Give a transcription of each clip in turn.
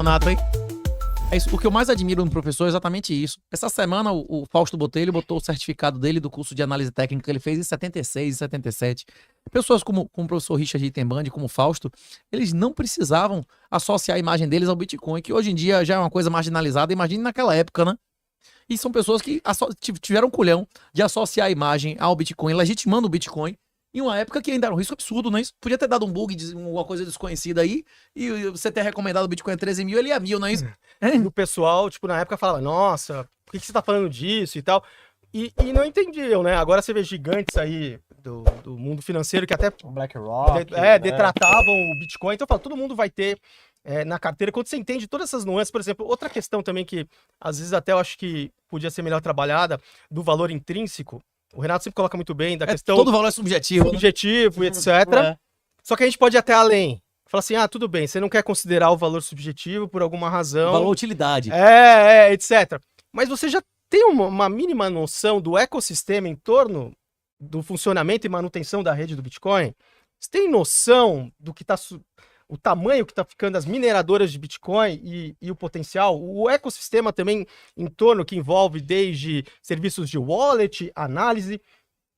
Renato, hein? É isso. O que eu mais admiro no professor é exatamente isso. Essa semana o Fausto Botelho botou o certificado dele do curso de análise técnica que ele fez em 76 e 77. Pessoas como o professor Richard Itenband, como o Fausto, eles não precisavam associar a imagem deles ao Bitcoin, que hoje em dia já é uma coisa marginalizada. Imagine naquela época, né? E são pessoas que tiveram culhão de associar a imagem ao Bitcoin, legitimando o Bitcoin, em uma época que ainda era um risco absurdo, não é isso? Podia ter dado um bug, alguma coisa desconhecida aí, e você ter recomendado o Bitcoin a 13 mil, ele ia 1.000, não é isso? E o pessoal, tipo, na época falava, nossa, por que você tá falando disso e tal? E não entendiam, né? Agora você vê gigantes aí do mundo financeiro que até BlackRock, detratavam o Bitcoin. Então eu falo, todo mundo vai ter na carteira. Quando você entende todas essas nuances, por exemplo, outra questão também que às vezes até eu acho que podia ser melhor trabalhada, do valor intrínseco. O Renato sempre coloca muito bem da questão... Todo valor é subjetivo. Subjetivo, etc. Só que a gente pode ir até além. Fala assim, tudo bem, você não quer considerar o valor subjetivo por alguma razão. Valor utilidade. Etc. Mas você já tem uma mínima noção do ecossistema em torno do funcionamento e manutenção da rede do Bitcoin? Você tem noção do que o tamanho que está ficando as mineradoras de Bitcoin e o potencial? O ecossistema também em torno que envolve desde serviços de wallet, análise...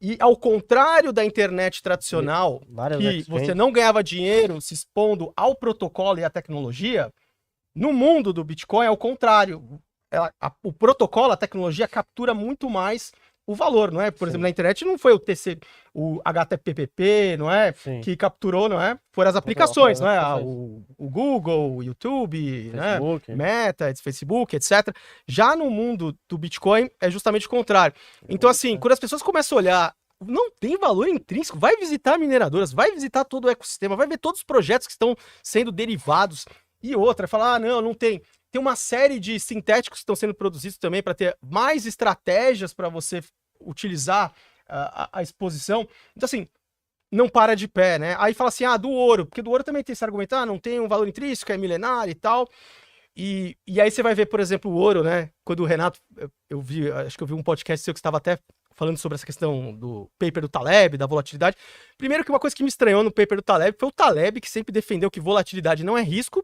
E ao contrário da internet tradicional, que você não ganhava dinheiro se expondo ao protocolo e à tecnologia, no mundo do Bitcoin é o contrário. O protocolo, a tecnologia captura muito mais o valor, não é? Por exemplo, na internet não foi o HTTP, não é? Sim. Que capturou, não é? Foram as aplicações, não é? O Google, o YouTube, Facebook, né? Meta, Facebook, etc. Já no mundo do Bitcoin é justamente o contrário. Então, assim, quando as pessoas começam a olhar, não tem valor intrínseco, vai visitar mineradoras, vai visitar todo o ecossistema, vai ver todos os projetos que estão sendo derivados. E outra, falar, não tem. Tem uma série de sintéticos que estão sendo produzidos também para ter mais estratégias para você utilizar a exposição. Então, assim, não para de pé, né? Aí fala assim, do ouro, porque do ouro também tem esse argumento, não tem um valor intrínseco, é milenário e tal. E aí você vai ver, por exemplo, o ouro, né? Quando o Renato, acho que eu vi um podcast seu que estava até falando sobre essa questão do paper do Taleb, da volatilidade. Primeiro que uma coisa que me estranhou no paper do Taleb foi o Taleb, que sempre defendeu que volatilidade não é risco,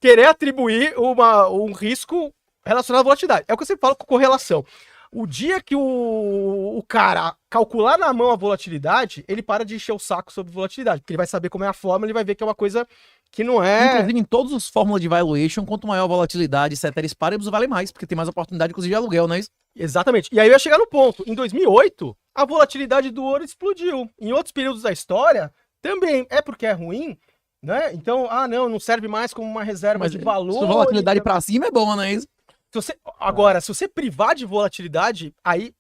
querer atribuir um risco relacionado à volatilidade. É o que eu sempre falo com correlação. O dia que o cara calcular na mão a volatilidade, ele para de encher o saco sobre volatilidade, porque ele vai saber como é a fórmula, ele vai ver que é uma coisa que não é... Inclusive, em todas as fórmulas de valuation, quanto maior a volatilidade, ceteris paribus vale mais, porque tem mais oportunidade, inclusive, de aluguel, não é isso? Exatamente. E aí eu ia chegar no ponto. Em 2008, a volatilidade do ouro explodiu. Em outros períodos da história, também. É porque é ruim, né? Então, não serve mais como uma reserva de valor. Se a volatilidade pra cima é bom, não é isso? Agora, se você privar de volatilidade, aí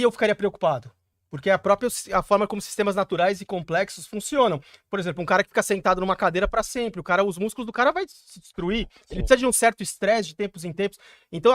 eu ficaria preocupado. Porque a forma como sistemas naturais e complexos funcionam. Por exemplo, um cara que fica sentado numa cadeira para sempre, os músculos do cara vai se destruir. Ele precisa de um certo estresse de tempos em tempos. Então,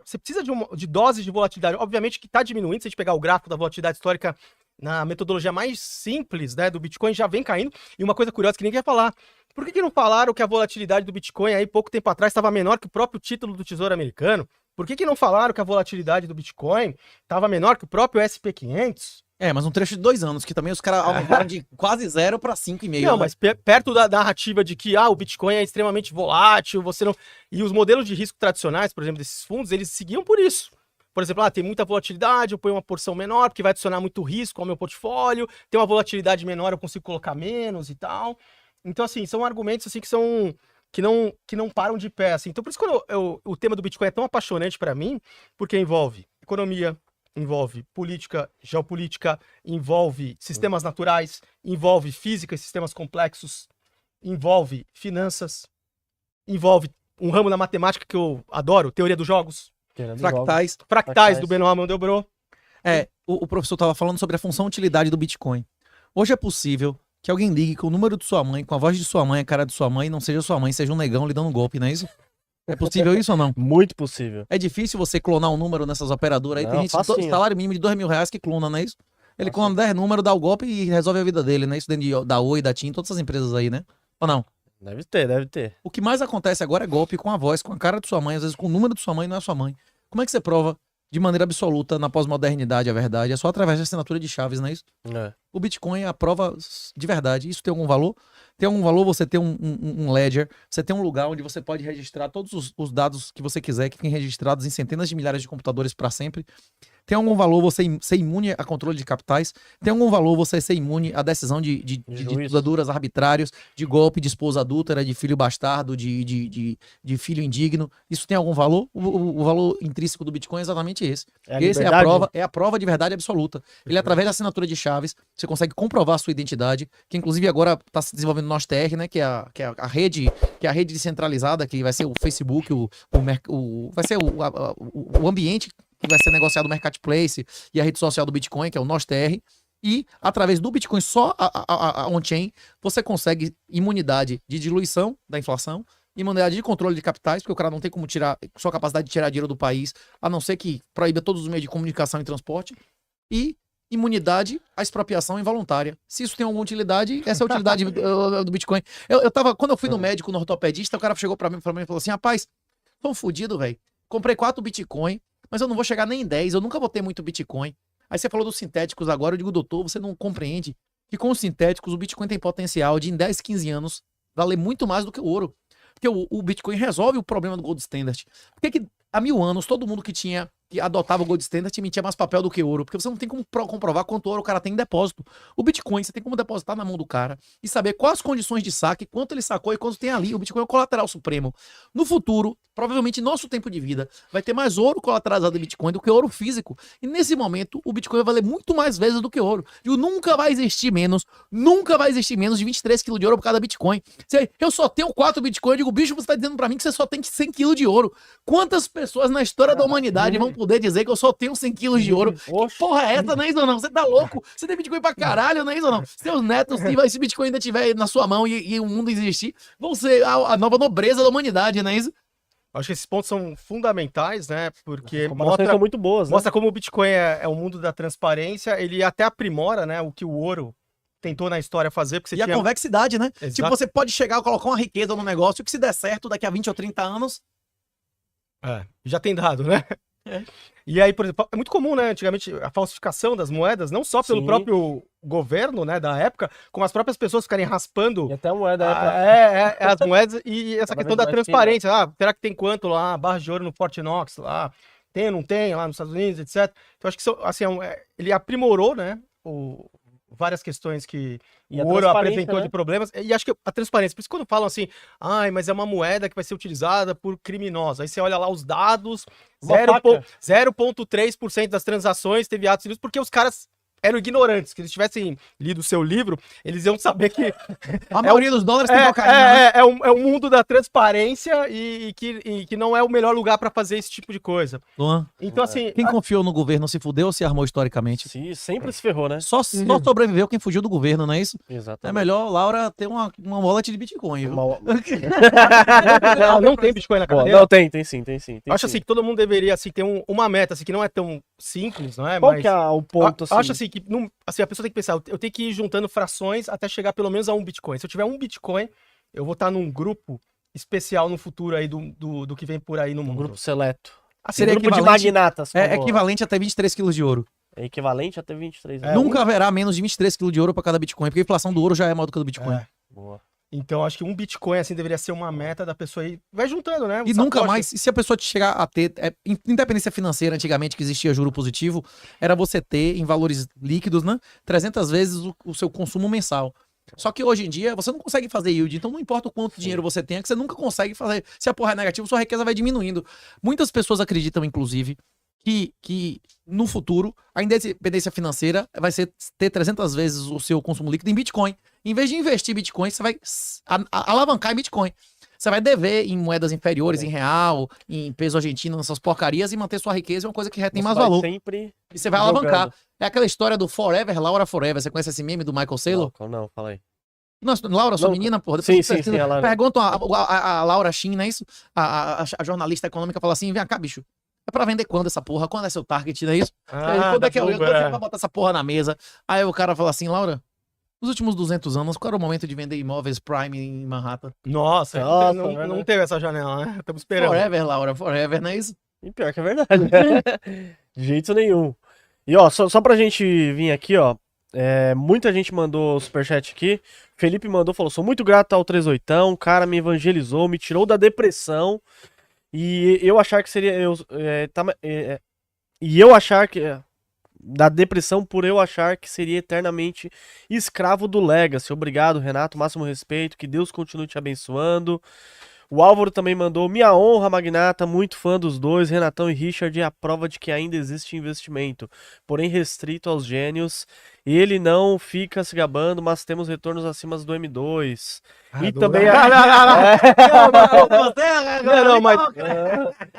você precisa de doses de volatilidade. Obviamente que está diminuindo, se a gente pegar o gráfico da volatilidade histórica na metodologia mais simples, né, do Bitcoin, já vem caindo. E uma coisa curiosa que ninguém quer falar. Por que não falaram que a volatilidade do Bitcoin aí pouco tempo atrás estava menor que o próprio título do Tesouro Americano? Por que não falaram que a volatilidade do Bitcoin estava menor que o próprio SP500? Mas um trecho de 2 anos, que também os caras aumentaram de quase 0 para 5,5. Não, mas perto da narrativa de que o Bitcoin é extremamente volátil, você não... E os modelos de risco tradicionais, por exemplo, desses fundos, eles seguiam por isso. Por exemplo, tem muita volatilidade, eu ponho uma porção menor, porque vai adicionar muito risco ao meu portfólio, tem uma volatilidade menor, eu consigo colocar menos e tal. Então, assim, são argumentos assim, que não param de pé. Assim. Então, por isso que o tema do Bitcoin é tão apaixonante para mim, porque envolve economia, envolve política, geopolítica, envolve sistemas naturais, envolve física e sistemas complexos, envolve finanças, envolve um ramo da matemática que eu adoro, teoria dos jogos. Fractais do Benoît Mandelbrot. O professor estava falando sobre a função utilidade do Bitcoin. Hoje é possível que alguém ligue com o número de sua mãe, com a voz de sua mãe, a cara de sua mãe, não seja sua mãe, seja um negão lhe dando um golpe, não é isso? É possível isso ou não? Muito possível. É difícil você clonar um número nessas operadoras aí. Não, tem gente com salário mínimo de R$2.000 que clona, não é isso? Ele clona 10 números, dá o golpe e resolve a vida dele, né? Isso dentro da Oi, da TIM, todas essas empresas aí, né? Ou não? Deve ter. O que mais acontece agora é golpe com a voz, com a cara de sua mãe, às vezes com o número de sua mãe, não é sua mãe. Como é que você prova de maneira absoluta na pós-modernidade a verdade? É só através da assinatura de chaves, não é isso? O Bitcoin é a prova de verdade. Isso tem algum valor? Tem algum valor você ter um ledger, você ter um lugar onde você pode registrar todos os dados que você quiser, que fiquem registrados em centenas de milhares de computadores para sempre. Tem algum valor você ser imune a controle de capitais? Tem algum valor você ser imune à decisão de ditaduras arbitrárias, de golpe de esposa adúltera, de filho bastardo, de filho indigno? Isso tem algum valor? O valor intrínseco do Bitcoin é exatamente esse. Esse é a prova de verdade absoluta. Ele, através da assinatura de chaves, você consegue comprovar a sua identidade, que inclusive agora está se desenvolvendo no NOSTR, né? Que é a rede descentralizada, que vai ser o Facebook, vai ser o ambiente que vai ser negociado no Marketplace e a rede social do Bitcoin, que é o NOSTR, e através do Bitcoin só a on-chain, você consegue imunidade de diluição da inflação, imunidade de controle de capitais, porque o cara não tem como tirar sua capacidade de tirar dinheiro do país, a não ser que proíba todos os meios de comunicação e transporte, e imunidade à expropriação involuntária. Se isso tem alguma utilidade, essa é a utilidade do Bitcoin. Quando eu fui no médico, no ortopedista, o cara chegou pra mim e falou assim, rapaz, tô fudido, velho. Comprei 4 Bitcoin, mas eu não vou chegar nem em 10, eu nunca vou ter muito Bitcoin. Aí você falou dos sintéticos agora, eu digo, doutor, você não compreende que com os sintéticos o Bitcoin tem potencial de em 10, 15 anos valer muito mais do que o ouro. Porque o Bitcoin resolve o problema do Gold Standard. Por que há 1000 anos todo mundo que adotava o Gold Standard tinha mais papel do que ouro? Porque você não tem como comprovar quanto ouro o cara tem em depósito. O Bitcoin você tem como depositar na mão do cara e saber quais as condições de saque, quanto ele sacou e quanto tem ali. O Bitcoin é o colateral supremo. No futuro, provavelmente nosso tempo de vida, vai ter mais ouro colateralizado em Bitcoin do que ouro físico. E nesse momento, o Bitcoin vai valer muito mais vezes do que ouro. E nunca vai existir menos de 23 quilos de ouro por cada Bitcoin. Eu só tenho 4 Bitcoin, eu digo, bicho, você tá dizendo pra mim que você só tem 100 quilos de ouro. Quantas pessoas na história da humanidade vão poder dizer que eu só tenho 100 quilos de ouro? Que porra é essa, não é isso ou não? Você tá louco? Você tem Bitcoin pra caralho, não é isso ou não? Seus netos, se esse Bitcoin ainda estiver na sua mão e o mundo existir, vão ser a nova nobreza da humanidade, não é isso? Acho que esses pontos são fundamentais, né? Porque são muito boas, né? Mostra como o Bitcoin é o mundo da transparência, ele até aprimora, né, o que o ouro tentou na história fazer. Porque você a convexidade, né? Exato. Tipo, você pode chegar e colocar uma riqueza no negócio que se der certo daqui a 20 ou 30 anos... já tem dado, né? E aí, por exemplo, é muito comum, né, antigamente, a falsificação das moedas, não só pelo próprio governo, né, da época, como as próprias pessoas ficarem raspando... E até a moeda... as moedas e essa questão da transparência. Será que tem quanto lá, barras de ouro no Fort Knox, lá? Tem, não tem, lá nos Estados Unidos, etc. Então, acho que assim, ele aprimorou, né, várias questões que o ouro apresentou, né, de problemas, e acho que a transparência, por isso quando falam assim, mas é uma moeda que vai ser utilizada por criminosos, aí você olha lá os dados, 0,3% das transações teve atos ilícitos, porque os caras eram ignorantes, que eles tivessem lido o seu livro, eles iam saber que... A maioria dos dólares tem cocaína. É o mundo da transparência e que não é o melhor lugar para fazer esse tipo de coisa. Luan, então, assim... Quem confiou no governo se fudeu ou se armou historicamente? Sim, sempre se ferrou, né? Só sobreviveu quem fugiu do governo, não é isso? Exatamente. É melhor Laura ter uma wallet de Bitcoin, viu? Não tem Bitcoin na carteira? Não, tem sim. Acho assim que todo mundo deveria assim, ter uma meta assim, que não é tão simples, não é? Qual que é o ponto, assim? Acho assim que a pessoa tem que pensar, eu tenho que ir juntando frações até chegar pelo menos a 1 Bitcoin. Se eu tiver 1 Bitcoin, eu vou estar num grupo especial no futuro aí do que vem por aí no mundo. Um grupo seleto. Assim, um grupo de magnatas. É equivalente a ter 23 quilos de ouro. É equivalente a ter 23. Nunca haverá menos de 23 quilos de ouro para cada Bitcoin, porque a inflação do ouro já é maior do que a do Bitcoin. Boa. Então, acho que 1 Bitcoin, assim, deveria ser uma meta da pessoa aí. Vai juntando, né? E nunca mais, se a pessoa chegar a ter... independência financeira, antigamente, que existia juro positivo, era você ter, em valores líquidos, né? 300 vezes o seu consumo mensal. Só que hoje em dia, você não consegue fazer yield. Então, não importa o quanto dinheiro você tenha, que você nunca consegue fazer. Se a porra é negativa, sua riqueza vai diminuindo. Muitas pessoas acreditam, inclusive, que no futuro a independência financeira vai ser ter 300 vezes o seu consumo líquido em Bitcoin. Em vez de investir em Bitcoin, você vai alavancar em Bitcoin. Você vai dever em moedas inferiores, em real, em peso argentino, nessas porcarias, e manter sua riqueza é uma coisa que tem mais valor. Sempre e você vai alavancar. É aquela história do Forever, Laura Forever. Você conhece esse meme do Michael Saylor? Não, fala aí. Nossa, Laura, sua menina, porra. Sim, Perguntam a Laura Shin, não é isso? A jornalista econômica fala assim, vem cá, bicho. É pra vender quando essa porra? Quando é seu target, não é isso? Quando é que quando você vai botar essa porra na mesa? Aí o cara fala assim, Laura, nos últimos 200 anos, qual era o momento de vender imóveis Prime em Manhattan? Nossa, não teve essa janela, né? Estamos esperando. Forever, Laura, forever, não é isso? E pior que é verdade, né? De jeito nenhum. E ó, só pra gente vir aqui, ó, Muita gente mandou superchat aqui. Felipe mandou, falou: sou muito grato ao 38, cara me evangelizou, me tirou da depressão. E eu achar que seria. E eu achar que. Da depressão por eu achar que seria eternamente escravo do Legacy. Obrigado, Renato. Máximo respeito. Que Deus continue te abençoando. O Álvaro também mandou: minha honra, Magnata, muito fã dos dois, Renatão e Richard, é a prova de que ainda existe investimento, porém restrito aos gênios. Ele não fica se gabando, mas temos retornos acima do M2. E também...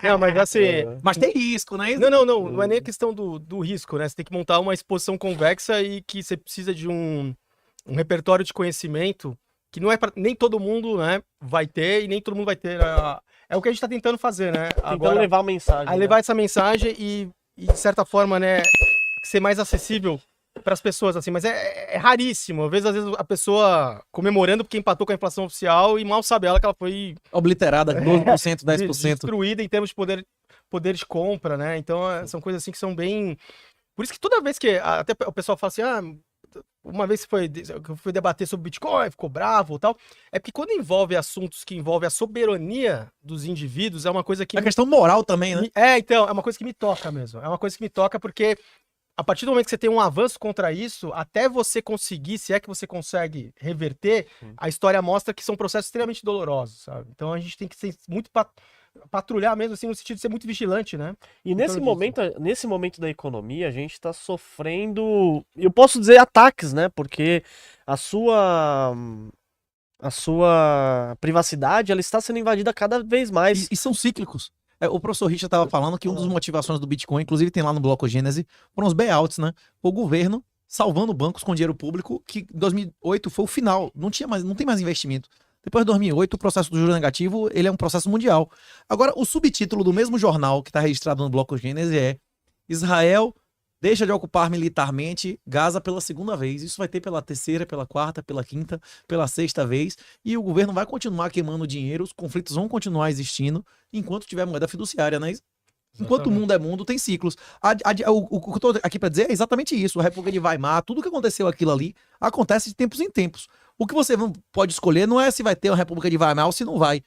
Não, mas assim... Mas tem risco, né? Não é nem a questão do risco, né? Você tem que montar uma exposição convexa e que você precisa de um repertório de conhecimento que não é pra, nem todo mundo, né, vai ter e nem todo mundo vai ter. É o que a gente tá tentando fazer, né? Tentando levar a mensagem. A levar essa mensagem e, de certa forma, né, ser mais acessível para as pessoas, assim. Mas é raríssimo. Às vezes a pessoa comemorando porque empatou com a inflação oficial e mal sabe ela que ela foi... Obliterada, 12%, 10%. Destruída em termos de poder de compra, né? Então, são coisas assim que são bem... Por isso que toda vez que até o pessoal fala assim, uma vez que eu fui debater sobre Bitcoin, ficou bravo e tal, é porque quando envolve assuntos que envolvem a soberania dos indivíduos, é uma coisa que... É questão moral também, né? Então, é uma coisa que me toca mesmo. É uma coisa que me toca porque a partir do momento que você tem um avanço contra isso, até você conseguir, se é que você consegue reverter, a história mostra que são processos extremamente dolorosos, sabe? Então a gente tem que ser muito patrulhar mesmo, assim, no sentido de ser muito vigilante, né? E nesse momento da economia, a gente tá sofrendo, eu posso dizer, ataques, né? Porque a sua privacidade, ela está sendo invadida cada vez mais. E são cíclicos. O professor Richard estava falando que uma das motivações do Bitcoin, inclusive tem lá no Bloco Gênese, foram os bailouts, né? O governo salvando bancos com dinheiro público, que em 2008 foi o final, não tem mais investimento. Depois de 2008, o processo do juro negativo, ele é um processo mundial. Agora, o subtítulo do mesmo jornal que está registrado no Bloco Gênese é: Israel deixa de ocupar militarmente Gaza pela segunda vez. Isso vai ter pela terceira, pela quarta, pela quinta, pela sexta vez. E o governo vai continuar queimando dinheiro, os conflitos vão continuar existindo enquanto tiver moeda fiduciária, né? Enquanto o mundo é mundo, tem ciclos. O que eu tô aqui para dizer é exatamente isso. A República de Weimar, tudo que aconteceu aquilo ali, acontece de tempos em tempos. O que você pode escolher não é se vai ter uma República de Weimar ou se não vai.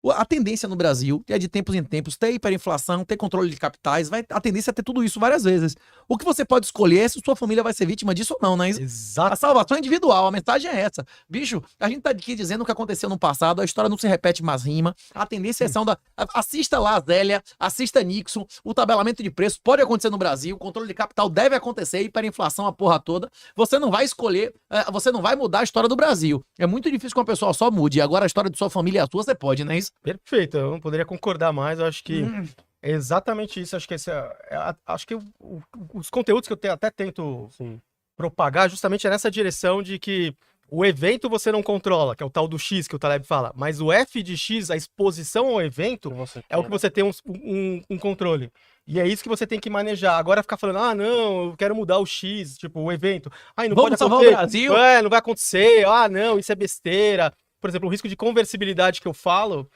A tendência no Brasil é de tempos em tempos ter hiperinflação, ter controle de capitais, a tendência é ter tudo isso várias vezes. O que você pode escolher é se sua família vai ser vítima disso ou não, né? Exato. A salvação é individual, a mensagem é essa. Bicho, a gente tá aqui dizendo o que aconteceu no passado, a história não se repete, mas rima. A tendência é essa onda. Assista lá a Zélia, assista Nixon, o tabelamento de preço pode acontecer no Brasil, o controle de capital deve acontecer, hiperinflação, a porra toda. Você não vai escolher, você não vai mudar a história do Brasil. É muito difícil que uma pessoa só mude. Agora a história de sua família e a sua, você pode, né? Isso? Perfeito, eu não poderia concordar mais, eu acho que é exatamente isso, acho que acho que os conteúdos que eu até tento propagar justamente é nessa direção de que o evento você não controla, que é o tal do X que o Taleb fala, mas o F de X, a exposição ao evento, é o que você tem um controle. E é isso que você tem que manejar. Agora ficar falando, não, eu quero mudar o X, tipo, o evento. Não Vamos pode salvar acontecer. o Brasil? Não vai acontecer. Não, isso é besteira. Por exemplo, o risco de conversibilidade que eu falo,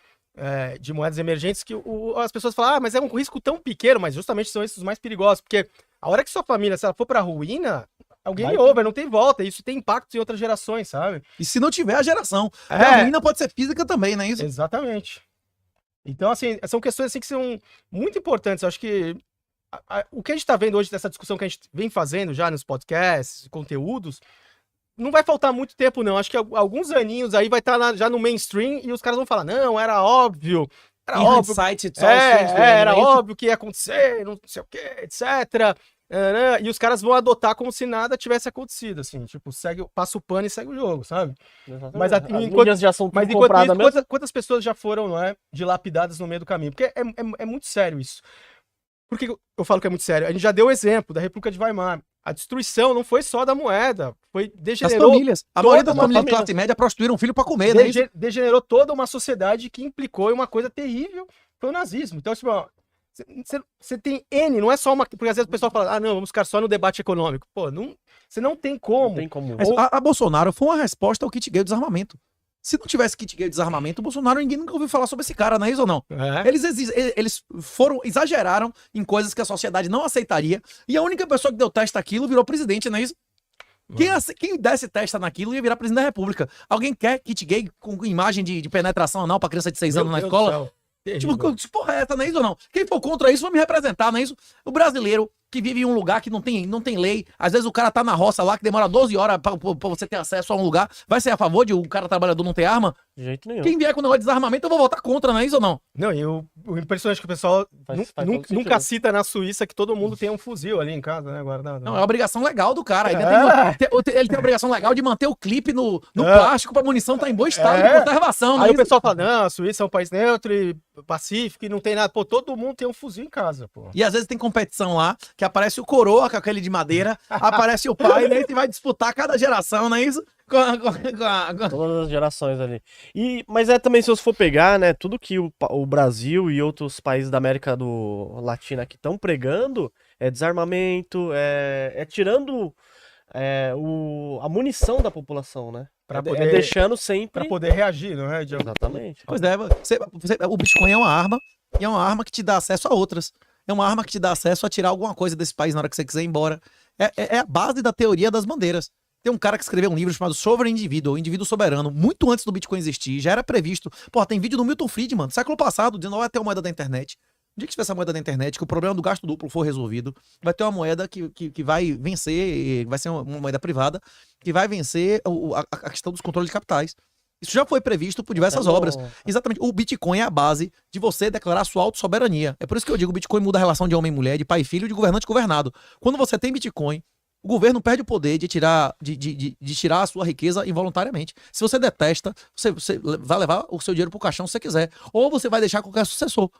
de moedas emergentes, que as pessoas falam, mas é um risco tão pequeno, mas justamente são esses os mais perigosos, porque a hora que sua família, se ela for pra ruína, alguém over, não tem volta, isso tem impactos em outras gerações, sabe? E se não tiver a geração, a ruína pode ser física também, não é isso? Exatamente. Então, assim, são questões assim que são muito importantes, eu acho que o que a gente tá vendo hoje dessa discussão que a gente vem fazendo já nos podcasts, conteúdos, não vai faltar muito tempo, não. Acho que alguns aninhos aí vai estar já no mainstream e os caras vão falar, não, era óbvio. Era óbvio. Era óbvio que ia acontecer, não sei o que, etc. E os caras vão adotar como se nada tivesse acontecido, assim. Tipo, passa o pano e segue o jogo, sabe? Exatamente. Mas as já são tudo compradas mesmo. Quantas pessoas já foram, não é, dilapidadas no meio do caminho? Porque é muito sério isso. Por que eu falo que é muito sério? A gente já deu o exemplo da República de Weimar. A destruição não foi só da moeda, degenerou... As famílias. A maioria das famílias de classe média prostituíram um filho para comer, né? Degenerou toda uma sociedade que implicou em uma coisa terrível, foi o nazismo. Então, tipo, você tem N, não é só uma... Porque às vezes o pessoal fala, não, vamos ficar só no debate econômico. Pô, você não tem como. Não tem como. Mas a Bolsonaro foi uma resposta ao kit gay do desarmamento. Se não tivesse kit gay de desarmamento, o Bolsonaro, ninguém nunca ouviu falar sobre esse cara, não é isso ou não? Eles exageraram em coisas que a sociedade não aceitaria, e a única pessoa que deu teste àquilo virou presidente, não é isso? Quem desse testa naquilo ia virar presidente da República. Alguém quer kit gay com imagem de penetração anal pra criança de 6 anos na escola? Tipo, que porra é essa, não é isso ou não? Quem for contra isso vai me representar, não é isso? O brasileiro que vive em um lugar que não tem lei, às vezes o cara tá na roça lá, que demora 12 horas pra você ter acesso a um lugar, vai ser a favor de um cara trabalhador não ter arma? De jeito nenhum. Quem vier com o negócio de desarmamento, eu vou votar contra, não é isso ou não? Não, e o impressionante é que o pessoal Faz todo nunca sentido. cita na Suíça que todo mundo tem um fuzil ali em casa, né? Guardado. Não, é obrigação legal do cara. Ele tem a obrigação legal de manter o clipe no plástico pra munição estar em bom estado de conservação, não é Aí o isso? pessoal fala, não, a Suíça é um país neutro e pacífico e não tem nada. Pô, todo mundo tem um fuzil em casa, pô. E às vezes tem competição lá, que aparece o coroa com aquele de madeira, aparece o pai, né? E vai disputar cada geração, não é isso? Todas as gerações ali. Mas também, se você for pegar, né, tudo que o Brasil e outros países da América Latina aqui estão pregando é desarmamento, é tirando a munição da população, né? Pra É poder- deixando sempre... Pra poder reagir, não é? Exatamente. Pois é, o Bitcoin é uma arma, e é uma arma que te dá acesso a outras. É uma arma que te dá acesso a tirar alguma coisa desse país na hora que você quiser ir embora. É a base da teoria das bandeiras. Tem um cara que escreveu um livro chamado Sovereign Individual, Indivíduo Soberano, muito antes do Bitcoin existir, já era previsto. Porra, tem vídeo do Milton Friedman, século passado, dizendo que vai ter uma moeda da internet. No dia que tiver essa moeda da internet, que o problema do gasto duplo for resolvido, vai ter uma moeda que vai vencer, vai ser uma moeda privada, que vai vencer a questão dos controles de capitais. Isso já foi previsto por diversas obras. Exatamente. O Bitcoin é a base de você declarar sua autossoberania. É por isso que eu digo, o Bitcoin muda a relação de homem e mulher, de pai e filho, de governante e governado. Quando você tem Bitcoin, o governo perde o poder de tirar a sua riqueza involuntariamente. Se você detesta, você vai levar o seu dinheiro pro caixão se você quiser. Ou você vai deixar qualquer sucessor.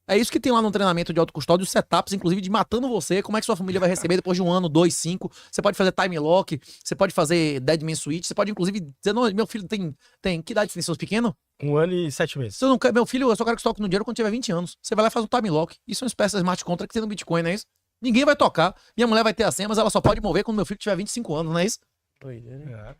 É isso que tem lá no treinamento de autocustódia, os setups, inclusive, de matando você, como é que sua família vai receber depois de 1 ano, 2, 5. Você pode fazer time lock, você pode fazer dead man switch, você pode, inclusive, dizer, não, meu filho tem que idade tem seus pequenos? 1 ano e 7 meses. Se eu não quero, meu filho, eu só quero que toque no dinheiro quando tiver 20 anos. Você vai lá e faz o time lock. Isso é uma espécie de smart contract que tem no Bitcoin, não é isso? Ninguém vai tocar. Minha mulher vai ter a senha, mas ela só pode mover quando meu filho tiver 25 anos, não é isso? É.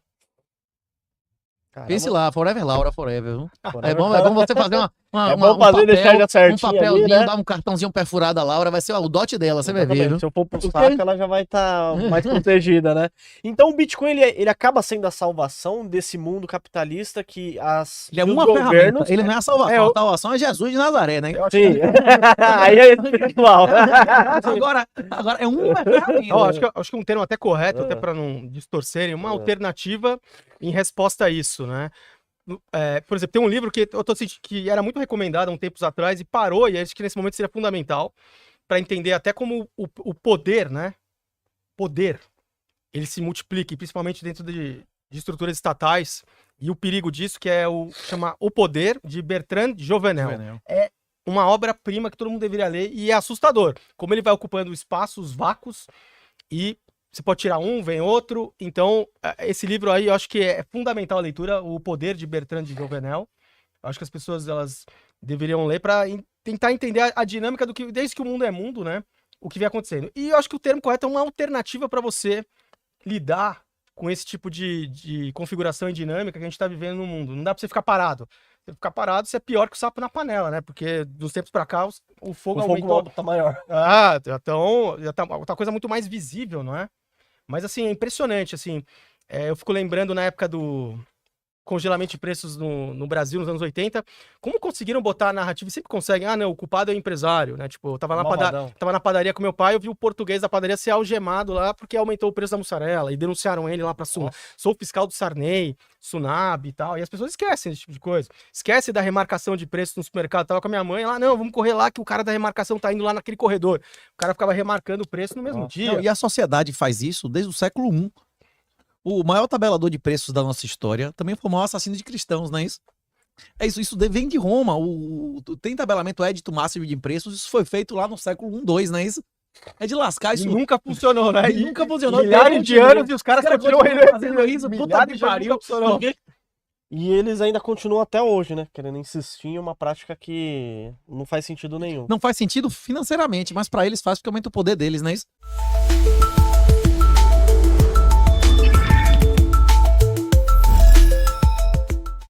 Pense lá, Forever Laura, Forever. Viu? Forever. É bom você fazer É bom fazer, deixar já certinho um papelzinho, ali, né? dar um cartãozinho perfurado a Laura, vai ser o dote dela, você vai ver, Exatamente. viu? Se eu for pro saco, ela já vai estar mais protegida, né? Então o Bitcoin, ele acaba sendo a salvação desse mundo capitalista que Ele é os uma governos... ferramenta, ele não é a salvação. É, A salvação é Jesus de Nazaré, né? Sim, aí é espiritual. Agora é uma ferramenta. Ó, acho que um termo até correto, até para não distorcerem, uma alternativa em resposta a isso, né? Por exemplo, tem um livro que eu tô sentindo que era muito recomendado há um tempos atrás e parou, e acho que nesse momento seria fundamental para entender até como o poder, né? Poder, ele se multiplica, e principalmente dentro de estruturas estatais, e o perigo disso, que chama O Poder, de Bertrand Jovenel. Uma obra-prima que todo mundo deveria ler, e é assustador, como ele vai ocupando espaços, vácuos, e você pode tirar um, vem outro. Então, esse livro aí, eu acho que é fundamental a leitura, O Poder, de Bertrand Jovenel. Eu acho que as pessoas, elas deveriam ler para tentar entender a dinâmica do que, desde que o mundo é mundo, né, o que vem acontecendo. E eu acho que o termo correto é uma alternativa para você lidar com esse tipo de configuração e dinâmica que a gente está vivendo no mundo. Não dá para você ficar parado. Se ficar parado, você é pior que o sapo na panela, né? Porque dos tempos para cá, o fogo aumentou. tá maior. Então já tá uma coisa muito mais visível, não é? Mas, assim, é impressionante, assim. Eu fico lembrando na época do congelamento de preços no Brasil, nos anos 80, como conseguiram botar a narrativa, e sempre conseguem, não, o culpado é o empresário, né? Tipo, eu tava na padaria com meu pai, eu vi o português da padaria ser algemado lá porque aumentou o preço da mussarela, e denunciaram ele lá pra sou fiscal do Sarney, Sunab e tal, e as pessoas esquecem desse tipo de coisa. Esquece da remarcação de preço no supermercado, tava com a minha mãe lá, não, vamos correr lá que o cara da remarcação tá indo lá naquele corredor. O cara ficava remarcando o preço no mesmo dia. Não, e a sociedade faz isso desde o século I. O maior tabelador de preços da nossa história também foi o maior assassino de cristãos, não é isso? É isso vem de Roma. Tem tabelamento Edito Máximo de preços, isso foi feito lá no século I, II, não é isso? É de lascar isso. E nunca funcionou, né? E nunca funcionou. Milhares de anos e os caras continuam fazendo isso. Puta que pariu. E eles ainda continuam até hoje, né? Querendo insistir em uma prática que não faz sentido nenhum. Não faz sentido financeiramente, mas pra eles faz porque aumenta o poder deles, não é isso?